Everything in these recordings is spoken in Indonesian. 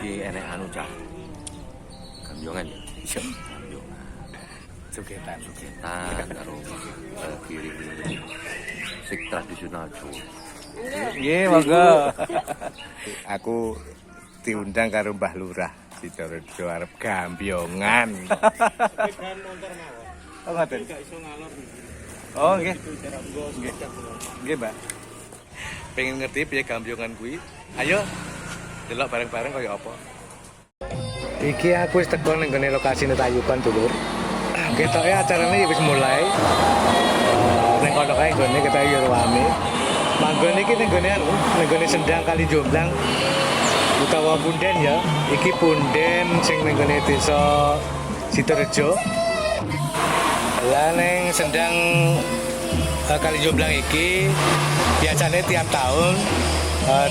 Iki enek anu cah. Gambiongan ya. Iya, gambiongan. Sugetan Karo kiri sik tradisional Jawa. nggih monggo aku diundang karo Mbah Lurah Sidorejo arep gambiongan. Oh ngoten. Oh nggih. Nggih, Mbak. Pengen ngerti piye gambiongan kuwi? Ayo delok bareng-bareng kaya apa. Iki aku wis teko ning gone lokasine Tayuban, Dulur. Ketoke acarane wis mulai. Ning kono kae gone ketoke yo rame. Manggon iki ning gone Sendang Kali Jomblang utawa punden ya. Iki punden sing ning gone desa Sidorejo. Lah ning Sendang Kali Jomblang iki biasanya tiap tahun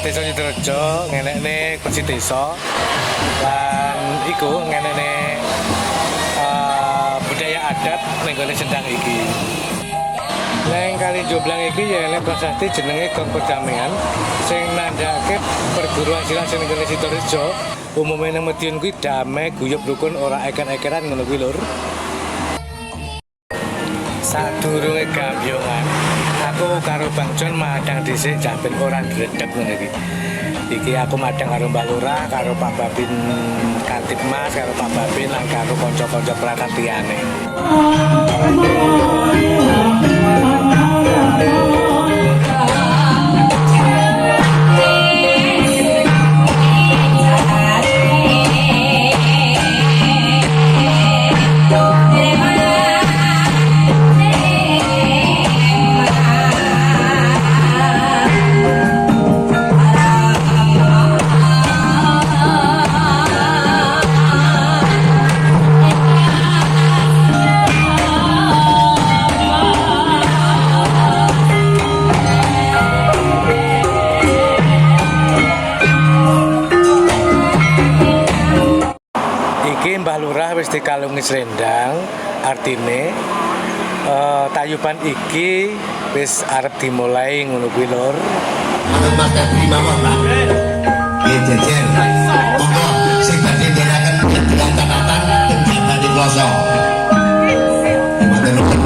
desa Sidorejo ngenekne kursi desa dan iku ngenekne budaya adat ning gone Sendang iki. Neng Kali Jomblang iki ya enek prasasti jenenge Gong Perdamaian sing nandhake perguruan silat sing ning gone Sidorejo. Umume nang Madiun kuwi damai, guyub, rukun, ora eker-ekeran ngono kuwi lur. Sadurunge gambiongan, aku karo Bang Jon madang dhisik jamben ora gredeg ngene iki. Iki aku madang karo Mbak Lurah, karo Pak Babin Kantipmas, karo Pak Babin lan karo kanca-kanca perangkat liyane. Mbah Lurah wis dikalungi selendang, artine Tayuban iki wis arep dimulai ngono kuwi lur. Mas terima Mbak. Nggih jejer. Monggo sing badhe ndherekaken dengan catatan penting badhe kloso. Matur nuwun.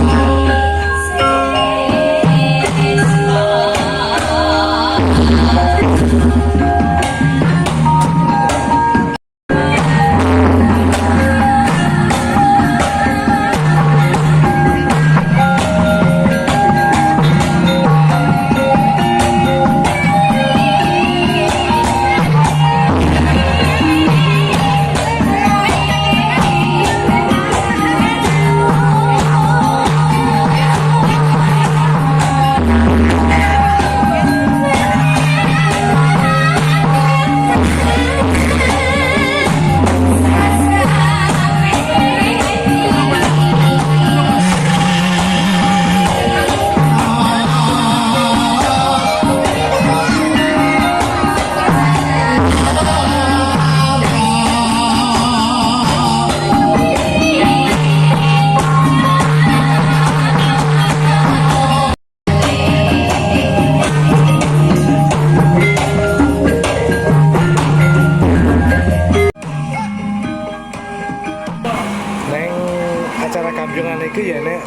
Iki ya nek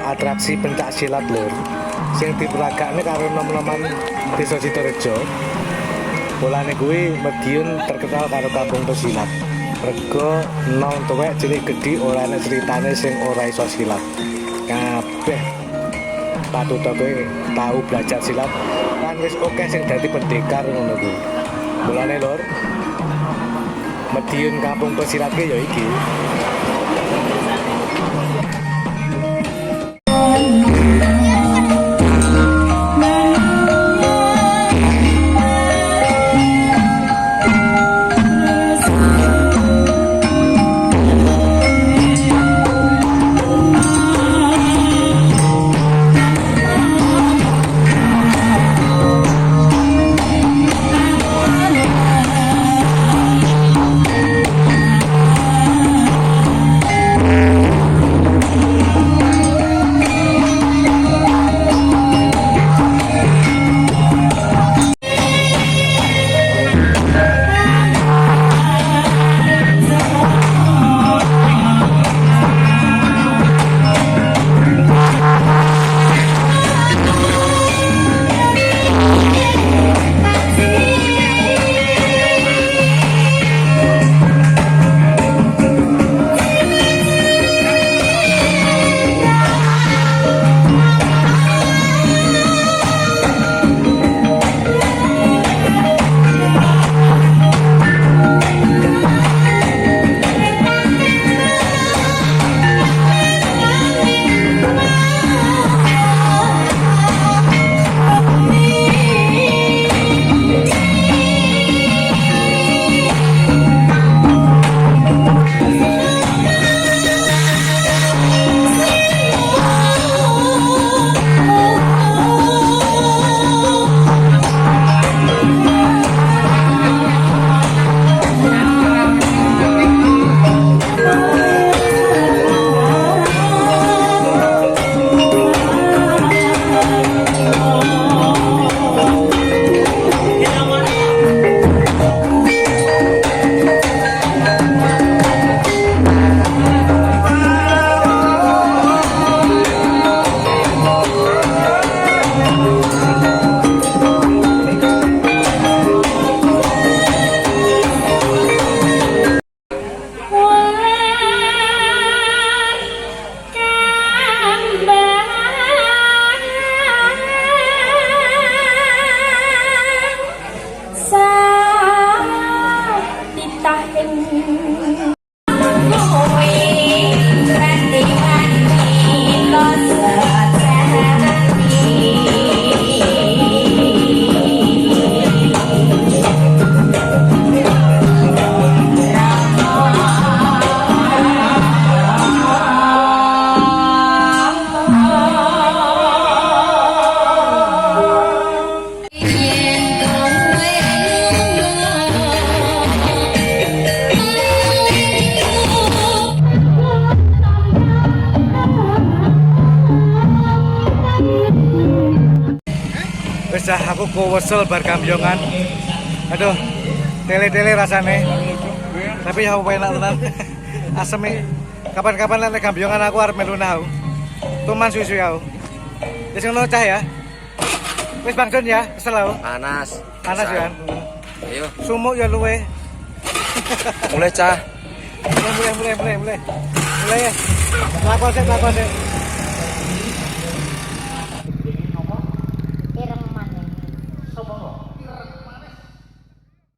atraksi pencak silat lur sing diperagakne karo nom-noman desa Sidorejo. Mulane kuwi Madiun terkenal karo kampung pesilat. Rego nom tuwek cilik gedhi ora ana critane sing ora iso silat. Kabeh patut kowe tau belajar silat lan wis akeh sing dadi pendekar ngono kuwi. Mulane lur Madiun kampung pesilat ki ya iki. wis dah aku kewesel bar kambyongan. Aduh, tele-tele rasane. Tapi ya apa enak tenan. Aseme. Kapan-kapan nek kambyongan aku arep melu nang. Tuman susu aku. Wis ngono cah ya. Wis Bang Don ya, kesel aku. Panas. Panas ya. Ayo. Sumuk ya luwe. Mulai cah. Mulai. Mulai ya. Lakon sik.